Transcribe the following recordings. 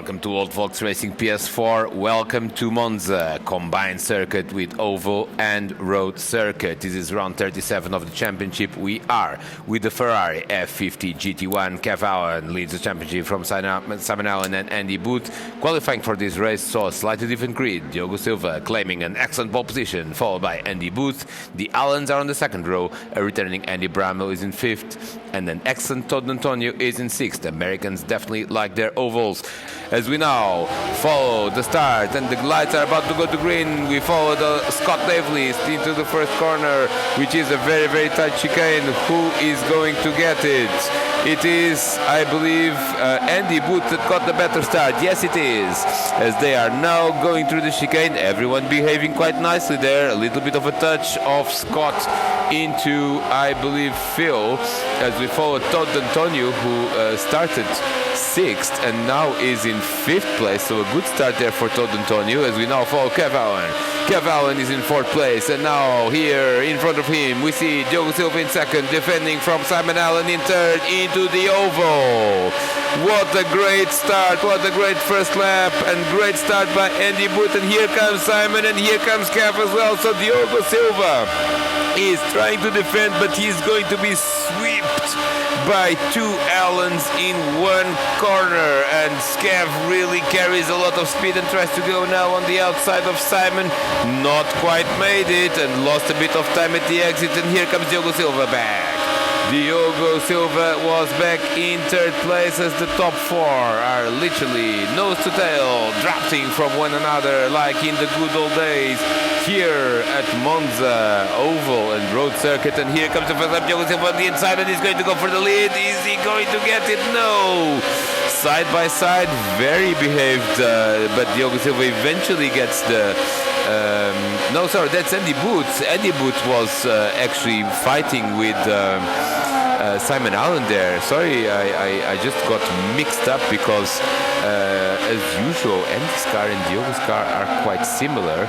Welcome to Old Volks Racing PS4. Welcome to Monza, combined circuit with oval and road circuit. This is round 37 of the championship. We are with the Ferrari F50 GT1. Kev Allen leads the championship from Simon Allen and Andy Booth. Qualifying for this race saw a slightly different grid. Diogo Silva claiming an excellent pole position, followed by Andy Booth. The Allens are on the second row. A returning Andy Bramall is in fifth, and an excellent Todd Antonio is in sixth. Americans definitely like their ovals. As we now follow the start and the lights are about to go to green, we follow the Scott Davis into the first corner, which is a very, very tight chicane. Who is going to get it? It is, I believe, Andy Booth that got the better start. Yes, it is. As they are now going through the chicane, everyone behaving quite nicely there. A little bit of a touch of Scott into, I believe, Phil, as we follow Todd Antonio, who started sixth and now is in fifth place. So a good start there for Todd Antonio, as we now follow Kev Allen. Kev Allen is in fourth place, and now here in front of him we see Diogo Silva in second, defending from Simon Allen in third into the oval. What a great start, what a great first lap, and great start by Andy Booth. And here comes Simon, and here comes Kev as well. So Diogo Silva is trying to defend, but he's going to be swept by two Allens in one corner, and Scav really carries a lot of speed and tries to go now on the outside of Simon. Not quite made it and lost a bit of time at the exit, and here comes Diogo Silva back. Diogo Silva was back in third place, as the top four are literally nose to tail, drafting from one another like in the good old days here at Monza oval and road circuit. And here comes the first lap, Diogo Silva on the inside, and he's going to go for the lead. Is he going to get it? No! Side by side, very behaved, but Diogo Silva eventually gets the no, sorry, that's Andy Booth. Andy Booth was actually fighting with Simon Allen there. Sorry, I just got mixed up because, as usual, Andy's car and Diogo's car are quite similar.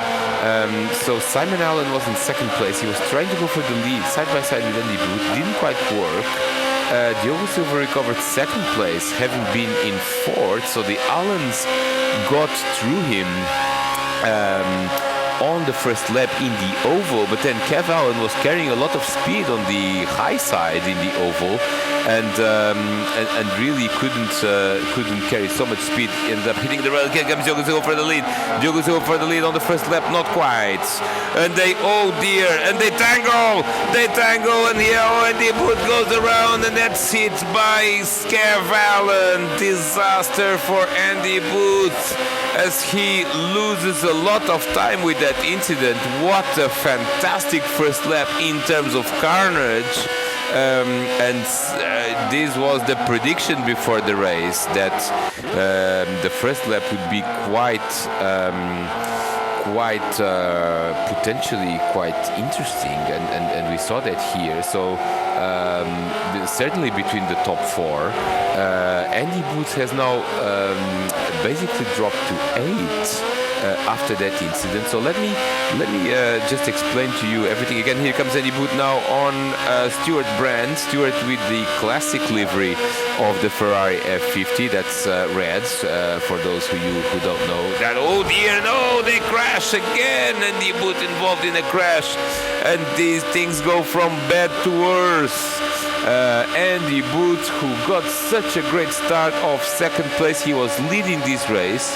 So Simon Allen was in second place. He was trying to go for the lead side by side with Andy Booth. Didn't quite work. Diogo Silva recovered second place, having been in fourth. So the Allens got through him on the first lap in the oval, but then Kev Allen was carrying a lot of speed on the high side in the oval, and really couldn't carry so much speed. Ended up hitting the rail. Here comes Diogo Silva for the lead. Diogo Silva for the lead on the first lap, not quite. And they, oh dear, and they tangle, and here Andy Booth goes around, and that's hit by Kev Allen. Disaster for Andy Booth, as he loses a lot of time with that incident. What a fantastic first lap in terms of carnage. This was the prediction before the race, that the first lap would be potentially quite interesting, and we saw that here. So certainly between the top four, Andy Booth has now basically dropped to 8 after that incident. So let me just explain to you everything again. Here comes Andy Booth now on Stewart brand. Stewart with the classic livery of the Ferrari F50. That's red, for those who don't know. That, oh dear, no, they crash again. Andy Booth involved in a crash, and these things go from bad to worse. Andy Booth, who got such a great start of second place, he was leading this race.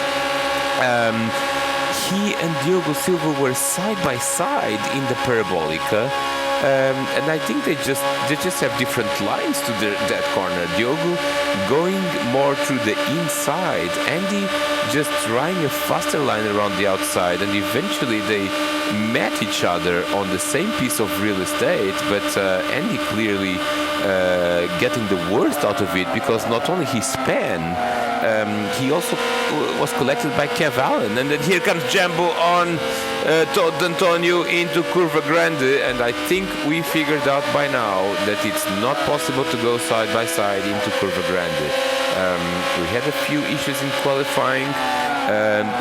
He and Diogo Silva were side by side in the Parabolica, and I think they just have different lines to that corner. Diogo going more through the inside, Andy just trying a faster line around the outside, and eventually they met each other on the same piece of real estate, but Andy clearly getting the worst out of it, because not only he span, he also was collected by Kev Allen. And then here comes Jambo on Todd Antonio into Curva Grande, and I think we figured out by now that it's not possible to go side by side into Curva Grande. We had a few issues in qualifying.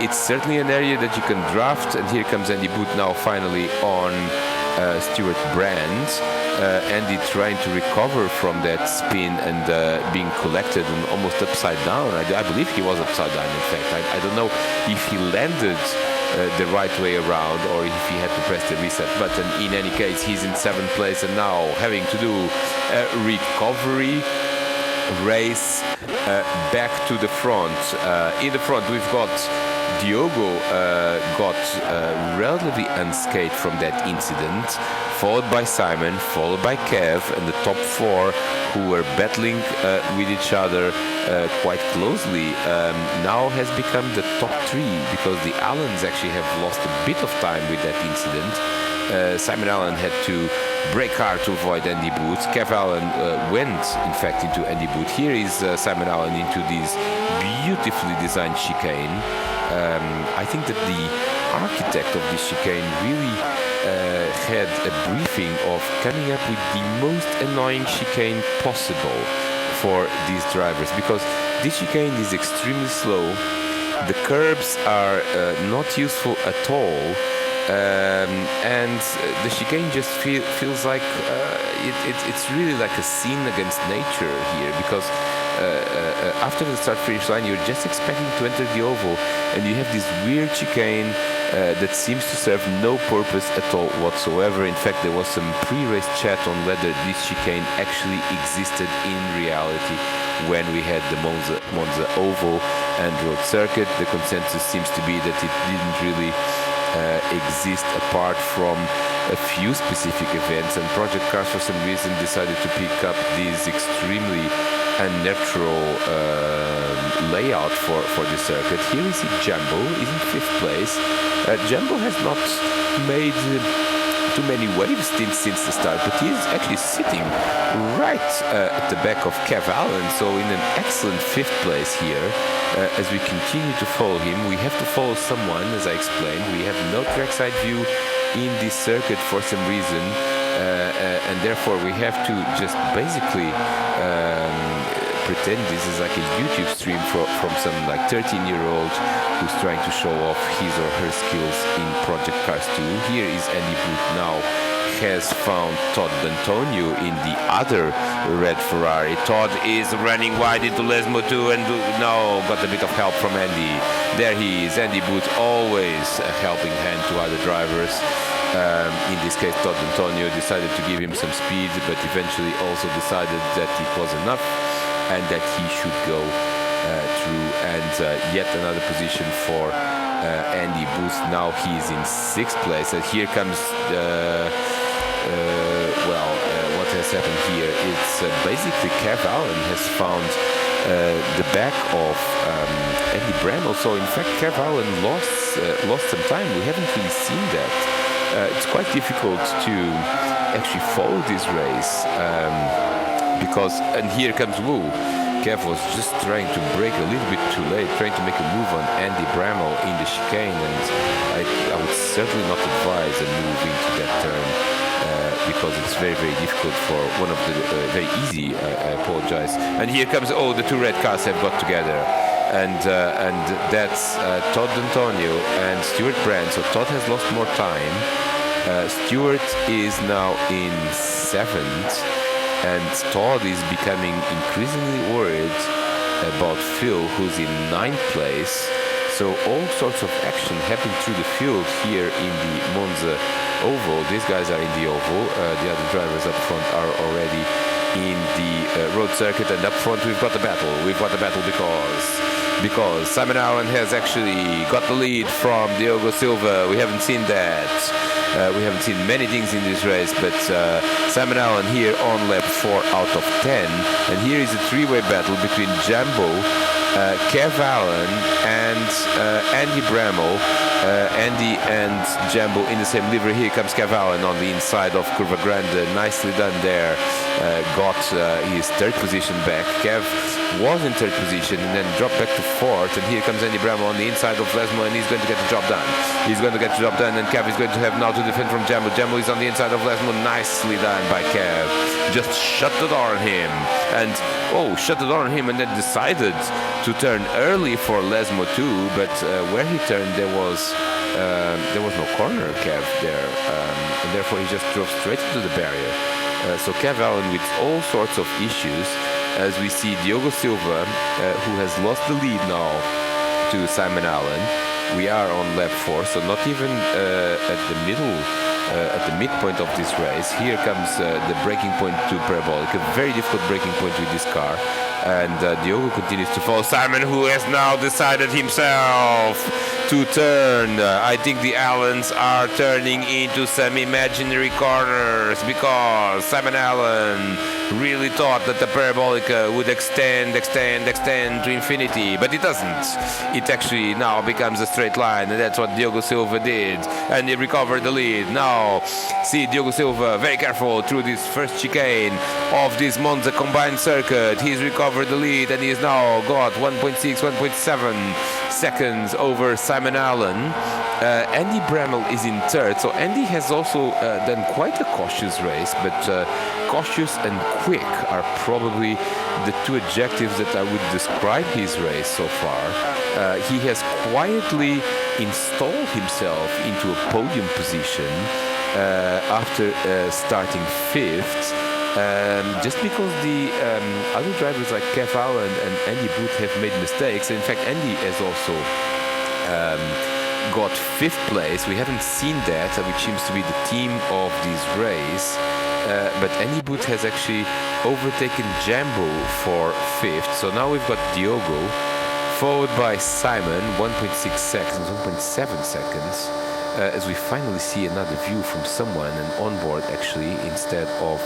It's certainly an area that you can draft, and here comes Andy Booth now finally on Stewart Brand. Andy trying to recover from that spin and being collected and almost upside down. I believe he was upside down, in fact. I don't know if he landed the right way around or if he had to press the reset button. In any case, he's in 7th place and now having to do a recovery race back to the front. In the front, we've got Diogo got relatively unscathed from that incident, followed by Simon, followed by Kev, and the top 4 who were battling with each other quite closely now has become the top 3 because the Allens actually have lost a bit of time with that incident. Simon Allen had to brake hard to avoid Andy Booth. Kev Allen went, in fact, into Andy Booth. Here is Simon Allen into this beautifully designed chicane. I think that the architect of this chicane really had a briefing of coming up with the most annoying chicane possible for these drivers, because this chicane is extremely slow. The curbs are not useful at all. And the chicane just feels like it's really like a sin against nature here, because after the start-finish line you're just expecting to enter the oval and you have this weird chicane that seems to serve no purpose at all whatsoever. In fact, there was some pre-race chat on whether this chicane actually existed in reality when we had the Monza oval and road circuit. The consensus seems to be that it didn't really exist apart from a few specific events, and Project Cars for some reason decided to pick up this extremely unnatural layout for the circuit. Here we see Jumbo is in 5th place. Jumbo has not made too many waves since the start, but he is actually sitting right at the back of Kev Allen, so in an excellent 5th place here. As we continue to follow him, we have to follow someone, as I explained. We have no trackside view in this circuit for some reason, and therefore we have to just basically pretend this is like a YouTube stream from some like 13-year-old who's trying to show off his or her skills in Project Cars 2. Here is Andy Booth now has found Todd D'Antonio in the other red Ferrari. Todd is running wide into Lesmo 2 and now got a bit of help from Andy. There he is, Andy Booth, always a helping hand to other drivers. In this case, Todd D'Antonio decided to give him some speed, but eventually also decided that it was enough and that he should go through. And yet another position for Andy Booth. Now he's in 6th place. And here comes what has happened here. It's basically Kev Allen has found the back of Andy Bramall. So in fact, Kev Allen lost some time. We haven't really seen that. It's quite difficult to actually follow this race because, and here comes Wu. Kev was just trying to brake a little bit too late, trying to make a move on Andy Bramall in the chicane, and I would certainly not advise a move into that turn because it's very, very difficult for one of the very easy. I apologize. And here comes the 2 red cars have got together, and that's Todd D'Antonio and Stuart Brand. So Todd has lost more time. Stuart is now in 7th. And Todd is becoming increasingly worried about Phil, who's in 9th place. So all sorts of action happening through the field here in the Monza oval. These guys are in the oval. The other drivers up front are already in the road circuit. And up front we've got the battle. We've got the battle because Simon Allen has actually got the lead from Diogo Silva. We haven't seen that. We haven't seen many things in this race, but Simon Allen here on lap 4 out of 10. And here is a 3-way battle between Jumbo, Kev Allen, and Andy Bramall. Andy and Jumbo in the same livery. Here comes Kev Allen on the inside of Curva Grande. Nicely done there. Got his 3rd position back. Kev was in 3rd position and then dropped back to 4th. And here comes Andy Bramall on the inside of Lesmo, and he's going to get the job done. He's going to get the job done, and Kev is going to have now to defend from Jumbo. Jumbo is on the inside of Lesmo. Nicely done by Kev. Just shut the door on him. And shut the door on him, and then decided to turn early for Lesmo too. But where he turned, there was no corner, Kev, there, and therefore he just drove straight into the barrier. So Kev Allen with all sorts of issues, as we see Diogo Silva, who has lost the lead now to Simon Allen. We are on lap 4, so not even at the midpoint of this race. Here comes the braking point to Parabolic, a very difficult braking point with this car. And Diogo continues to follow Simon, who has now decided himself to turn. I think the Allens are turning into some imaginary corners because Simon Allen really thought that the Parabolica would extend to infinity, but it doesn't. It actually now becomes a straight line, and that's what Diogo Silva did, and he recovered the lead. Now, see Diogo Silva very careful through this first chicane of this Monza combined circuit. He's recovered the lead, and he's now got 1.6, 1.7 seconds over Simon Allen. Andy Bramall is in third, so Andy has also done quite a cautious race, but cautious and quick are probably the two adjectives that I would describe his race so far. He has quietly installed himself into a podium position after starting fifth. Just because the other drivers like Kev Allen and Andy Booth have made mistakes. In fact, Andy has also got fifth place. We haven't seen that, which seems to be the theme of this race. But Andy Booth has actually overtaken Jambo for fifth. So now we've got Diogo, followed by Simon, 1.6 seconds, 1.7 seconds. As we finally see another view from someone, an onboard actually, instead of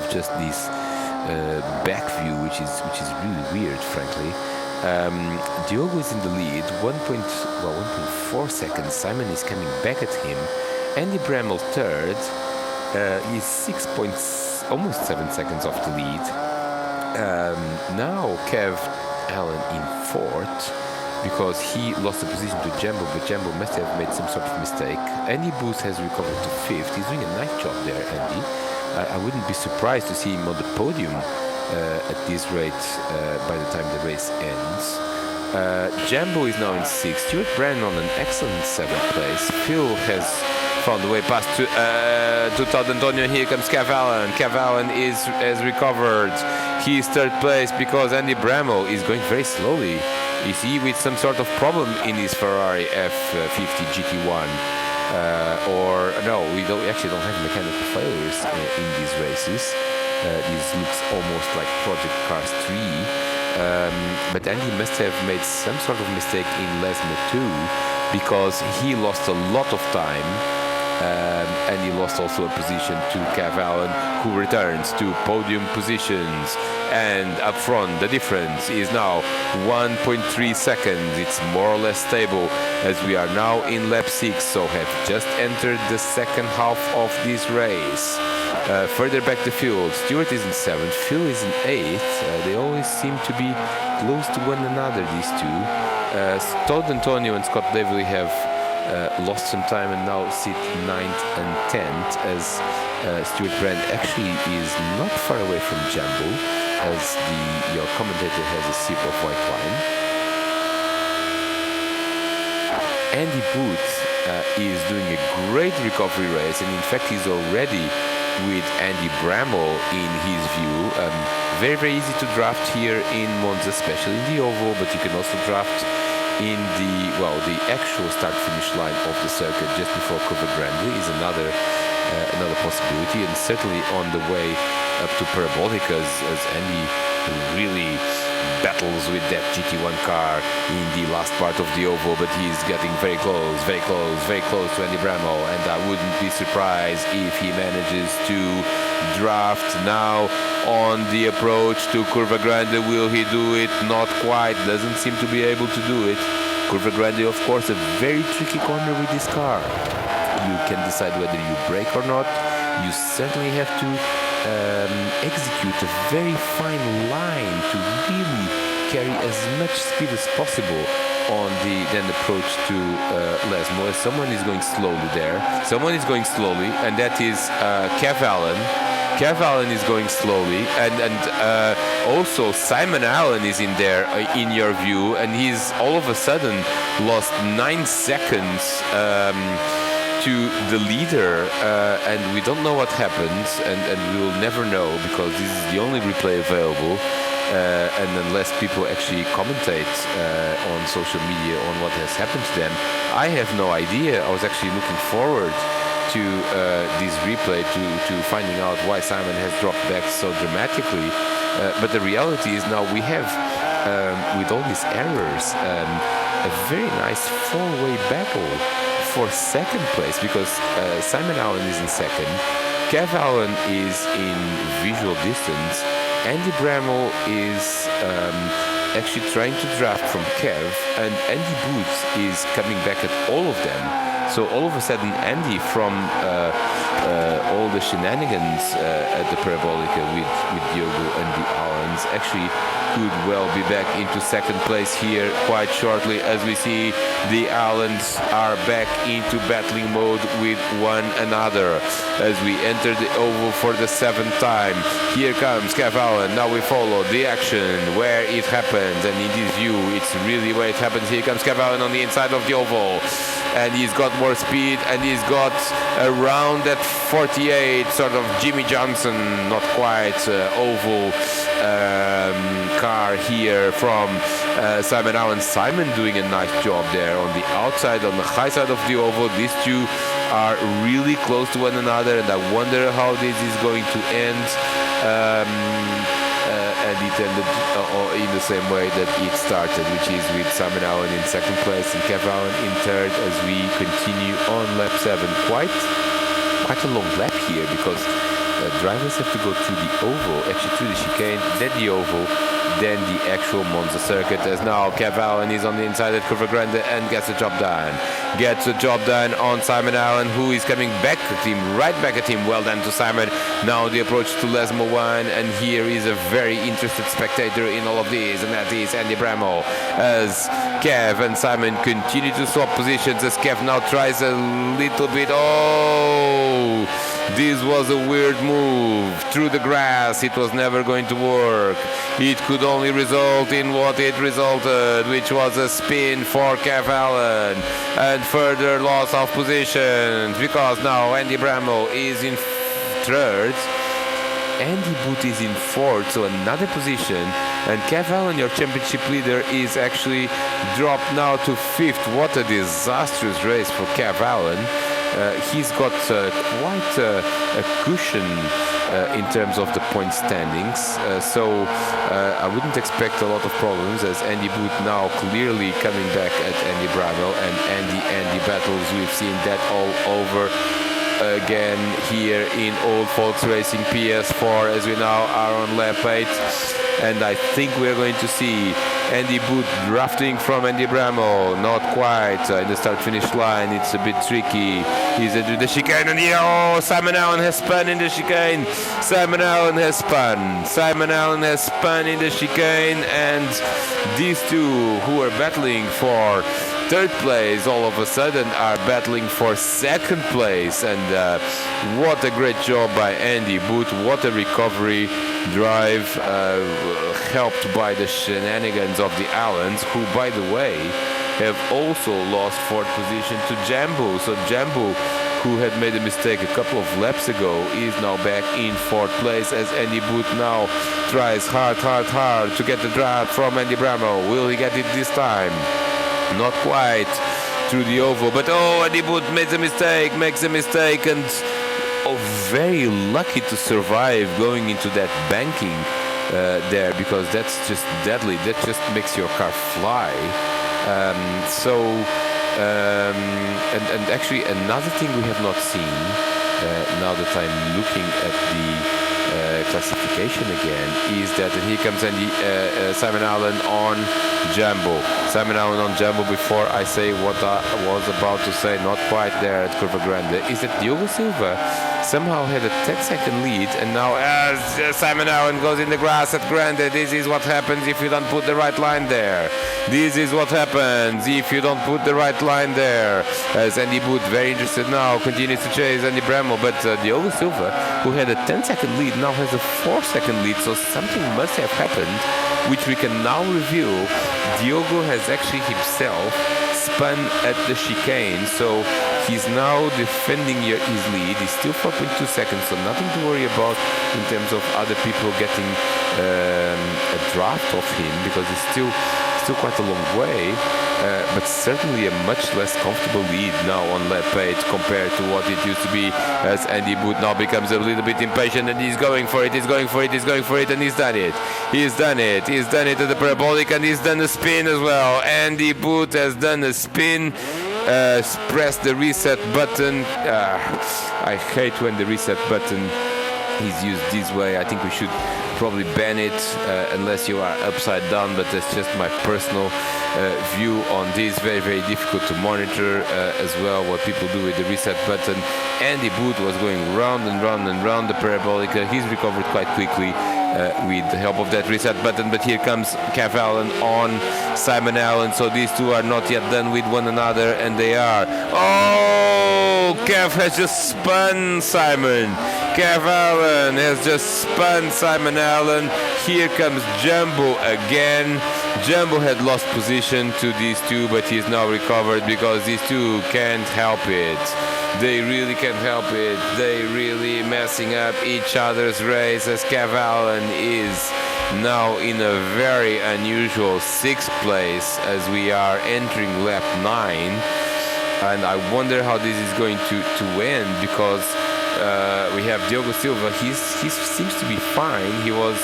just this back view, which is really weird, frankly. Diogo is in the lead, 1.4 seconds. Simon is coming back at him. Andy Bramall third. He's almost 7 seconds off the lead. Now Kev Allen in fourth, because he lost the position to Jambo, but Jambo must have made some sort of mistake. Andy Booth has recovered to fifth. He's doing a nice job there, Andy. I wouldn't be surprised to see him on the podium at this rate by the time the race ends. Jambo is now in sixth. Stuart Brand on an excellent seventh place. Phil has found the way past to Todd Antonio. Here comes Kev Allen. Kev Allen has recovered. He's third place because Andy Bramall is going very slowly. Is he with some sort of problem in his Ferrari F50 GT1? Or no, we actually don't have mechanical failures in these races. This looks almost like Project Cars 3. But Andy must have made some sort of mistake in Lesmo 2, because he lost a lot of time. And he lost also a position to Kev Allen, who returns to podium positions. And up front, the difference is now 1.3 seconds. It's more or less stable, as we are now in lap 6, so have just entered the second half of this race. Further back the field, Stewart is in 7th, Phil is in 8th. They always seem to be close to one another, these two. Todd Antonio and Scott Davely have lost some time and now sit 9th and 10th, as Stuart Brand actually is not far away from Jambo, as your commentator has a sip of white wine. Andy Booth is doing a great recovery race, and in fact he's already with Andy Bramall in his view. Very, very easy to draft here in Monza, especially in the oval, but you can also draft in the actual start-finish line of the circuit just before Curva Grande is another possibility, and certainly on the way up to Parabolica, as Andy really battles with that GT1 car in the last part of the oval, but he's getting very close to Andy Bramall, and I wouldn't be surprised if he manages to draft now on the approach to Curva Grande. Will he do it? Not quite. Doesn't seem to be able to do it. Curva Grande, of course, a very tricky corner with this car. You can decide whether you brake or not. You certainly have to execute a very fine line to really carry as much speed as possible on the then approach to Lesmo. As someone is going slowly there. Someone is going slowly, and that is Kev Allen. Kev Allen is going slowly, and also Simon Allen is in there, in your view, and he's all of a sudden lost 9 seconds to the leader, and we don't know what happened, and we will never know because this is the only replay available. And unless people actually commentate on social media on what has happened to them, I have no idea. I was actually looking forward to this replay to finding out why Simon has dropped back so dramatically. But the reality is now we have, with all these errors, a very nice four-way battle for second place, because Simon Allen is in second, Kev Allen is in visual distance, Andy Bramall is actually trying to draft from Kev, and Andy Booth is coming back at all of them. So all of a sudden, Andy, from all the shenanigans at the Parabolica with Diogo and the Allens, actually could well be back into second place here quite shortly, as we see the Allens are back into battling mode with one another as we enter the oval for the seventh time. Here comes Kev Allen. Now we follow the action where it happens, and in this view it's really where it happens. Here comes Kev Allen on the inside of the oval, and he's got more speed, and he's got around that 48 sort of Jimmy Johnson, not quite oval car here from Simon Allen. Simon doing a nice job there on the outside, on the high side of the oval. These two are really close to one another, and I wonder how this is going to end. And it ended in the same way that it started, which is with Simon Allen in second place and Kev Allen in third, as we continue on lap 7. Quite a long lap here, because drivers have to go through the oval, actually through the chicane, then the oval, then the actual Monza circuit, as now Kev Allen is on the inside at Curva Grande and gets the job done. Gets the job done on Simon Allen, who is coming back at him, right back at him. Well done to Simon. Now the approach to Lesmo 1, and here is a very interested spectator in all of this, and that is Andy Bramall, as Kev and Simon continue to swap positions, as Kev now tries a little bit. Oh! This was a weird move through the grass. It was never going to work. It could only result in what it resulted, which was a spin for Kev Allen and further loss of position, because now Andy Bramall is in third, Andy Booth is in fourth, so another position, and Kev Allen, your championship leader, is actually dropped now to fifth. What a disastrous race for Kev Allen. He's got quite a cushion in terms of the point standings, so I wouldn't expect a lot of problems, as Andy Booth now clearly coming back at Andy Bramall, and Andy battles. We've seen that all over again here in Old Folks Racing PS4, as we now are on lap 8, and I think we're going to see Andy Booth drafting from Andy Bramall. Not quite in the start-finish line. It's a bit tricky. He's into the chicane, and oh, Simon Allen has spun in the chicane. Simon Allen has spun. Simon Allen has spun in the chicane, and these two who are battling for third place all of a sudden are battling for second place. And what a great job by Andy Booth. What a recovery drive, helped by the shenanigans of the Allens, who, by the way, have also lost fourth position to Jambu. So Jambu, who had made a mistake a couple of laps ago, is now back in fourth place, as Andy Booth now tries hard to get the draft from Andy Bramall. Will he get it this time? Not quite through the oval, but oh, Andy Booth makes a mistake, and very lucky to survive going into that banking there, because that's just deadly. That just makes your car fly. And actually another thing we have not seen, now that I'm looking at the classification again, is that, and here comes Simon Allen on Jambo. Simon Allen on Jambo, before I say what I was about to say, not quite there at Curva Grande, is that Diogo Silva somehow had a 10-second lead, and now as Simon Allen goes in the grass at Grande, this is what happens if you don't put the right line there. This is what happens if you don't put the right line there. As Andy Booth, very interested now, continues to chase Andy Bramall, but Diogo Silva, who had a 10-second lead, now has a 4-second lead, so something must have happened, which we can now review. Diogo has actually himself spun at the chicane, so He's now defending his lead. He's still 4.2 seconds, so nothing to worry about in terms of other people getting a draft of him, because it's still quite a long way. But certainly a much less comfortable lead now on lap 8 compared to what it used to be, as Andy Booth now becomes a little bit impatient, and he's going for it, and he's done it. He's done it at the parabolic, and he's done a spin as well. Andy Booth has done a spin, pressed the reset button. I hate when the reset button is used this way. I think we should probably ban it unless you are upside down, but that's just my personal view on this. Very difficult to monitor as well what people do with the reset button. Andy Booth was going round and round the parabolica. He's recovered quite quickly with the help of that reset button, but here comes Kev Allen on Simon Allen, so these two are not yet done with one another, and they are. Oh, Kev has just spun Simon. Kev Allen has just spun Simon Allen. Here comes Jumbo again. Jumbo had lost position to these two, but he's now recovered, because these two can't help it. They really can't help it. They really messing up each other's race, as Kev Allen is now in a very unusual 6th place as we are entering lap 9. And I wonder how this is going to end, because we have Diogo Silva. He seems to be fine. He was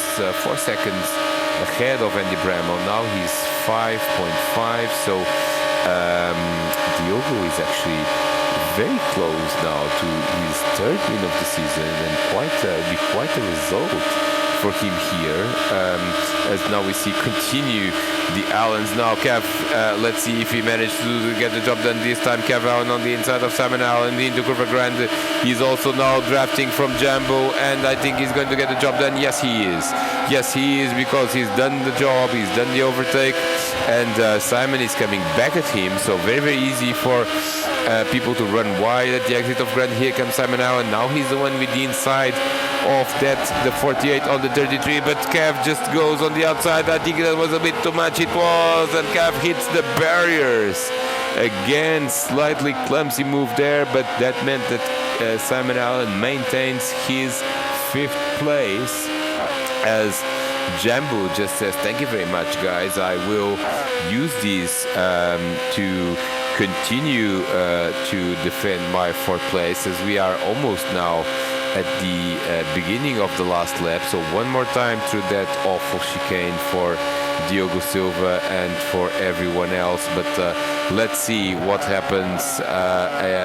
4 seconds ahead of Andy Bramall. Now he's 5.5. So Diogo is actually very close now to his 3rd win of the season, and quite a result for him here. As now we see continue the Allens. Now Kev, let's see if he managed to get the job done this time. Kev Allen on the inside of Simon Allen into Curva Grande. He's also now drafting from Jumbo, and I think he's going to get the job done. Yes, he is, because he's done the job. He's done the overtake, and Simon is coming back at him. So very easy for people to run wide at the exit of Grande. Here comes Simon Allen. Now he's the one with the inside of the 48 on the 33, but Kev just goes on the outside. I think that was a bit too much. It was, and Kev hits the barriers again. Slightly clumsy move there, but that meant that Simon Allen maintains his 5th place, as Jumbo just says, thank you very much, guys. I will use this to continue to defend my 4th place, as we are almost now at the beginning of the last lap. So one more time through that awful chicane for Diogo Silva and for everyone else. But let's see what happens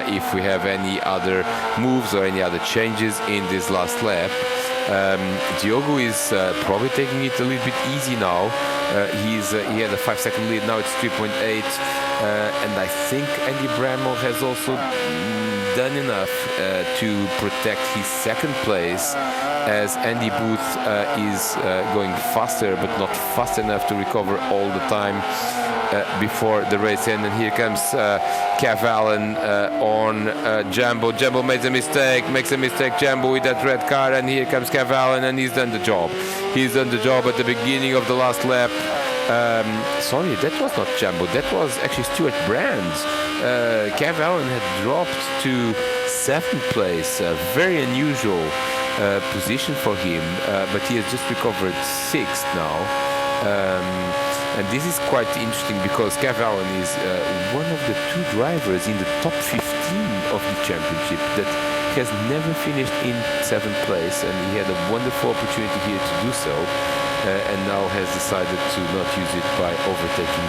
if we have any other moves or any other changes in this last lap. Diogo is probably taking it a little bit easy now. He had a 5-second lead. Now it's 3.8, and I think Andy Bramall has also done enough to protect his 2nd place, as Andy Booth is going faster, but not fast enough to recover all the time before the race end. And here comes Kev Allen on Jumbo. Jumbo makes a mistake, Jumbo, with that red car, and here comes Kev Allen, and he's done the job. He's done the job at the beginning of the last lap. Sorry, that was not Jumbo, that was actually Stuart Brand. Kev Allen had dropped to 7th place, a very unusual position for him, but he has just recovered 6th now. And this is quite interesting, because Kev Allen is one of the 2 drivers in the top 15 of the championship that has never finished in 7th place, and he had a wonderful opportunity here to do so, and now has decided to not use it by overtaking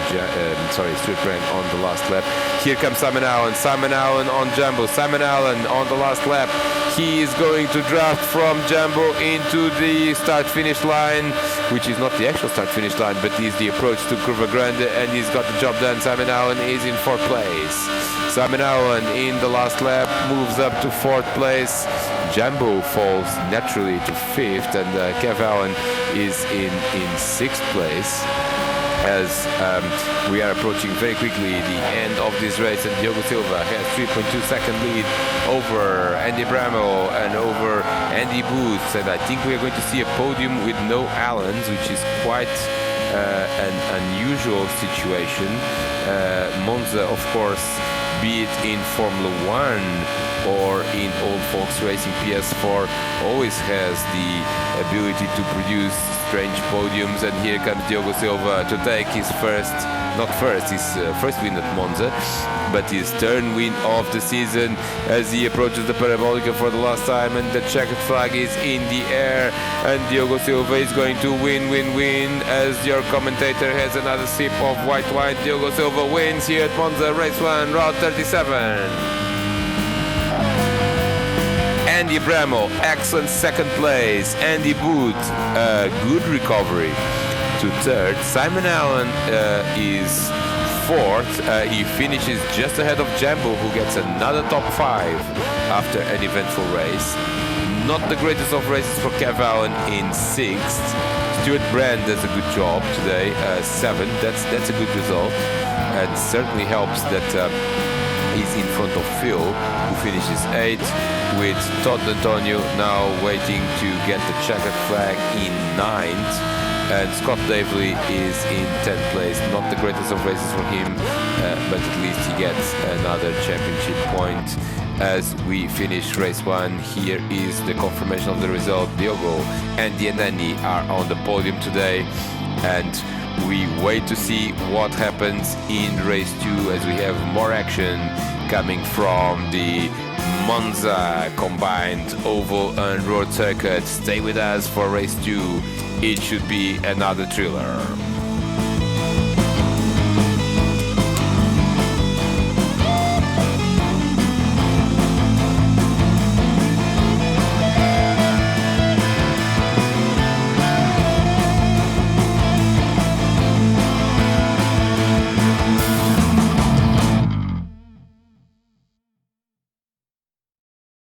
Stuart Brand on the last lap. Here comes Simon Allen on Jumbo. Simon Allen on the last lap. He is going to draft from Jumbo into the start-finish line, which is not the actual start-finish line, but is the approach to Curva Grande, and he's got the job done. Simon Allen is in 4th place. Simon Allen in the last lap moves up to 4th place. Jumbo falls naturally to 5th, and Kev Allen is in 6th place, as we are approaching very quickly the end of this race, and Diogo Silva has 3.2 second lead over Andy Bramall and over Andy Booth, and I think we are going to see a podium with no Allens, which is quite an unusual situation. Monza, of course, be it in Formula 1 or in old folks racing. PS4 always has the ability to produce strange podiums, and here comes Diogo Silva to take his first win at Monza, but his third win of the season as he approaches the Parabolica for the last time, and the checkered flag is in the air, and Diogo Silva is going to win as your commentator has another sip of white wine. Diogo Silva wins here at Monza, race 1, round 37. Andy Bramall, excellent second place. Andy Booth, good recovery to third. Simon Allen is fourth. He finishes just ahead of Jambo, who gets another top 5 after an eventful race. Not the greatest of races for Kev Allen in 6th. Stuart Brand does a good job today, 7th. That's a good result, and certainly helps that he's in front of Phil, who finishes 8th, with Todd Antonio now waiting to get the checkered flag in 9th, and Scott Davely is in 10th place. Not the greatest of races for him, but at least he gets another championship point. As we finish race 1, here is the confirmation of the result. Diogo and Dianani are on the podium today, and we wait to see what happens in race 2 as we have more action coming from the Monza combined oval and road circuit. Stay with us for race 2. It should be another thriller.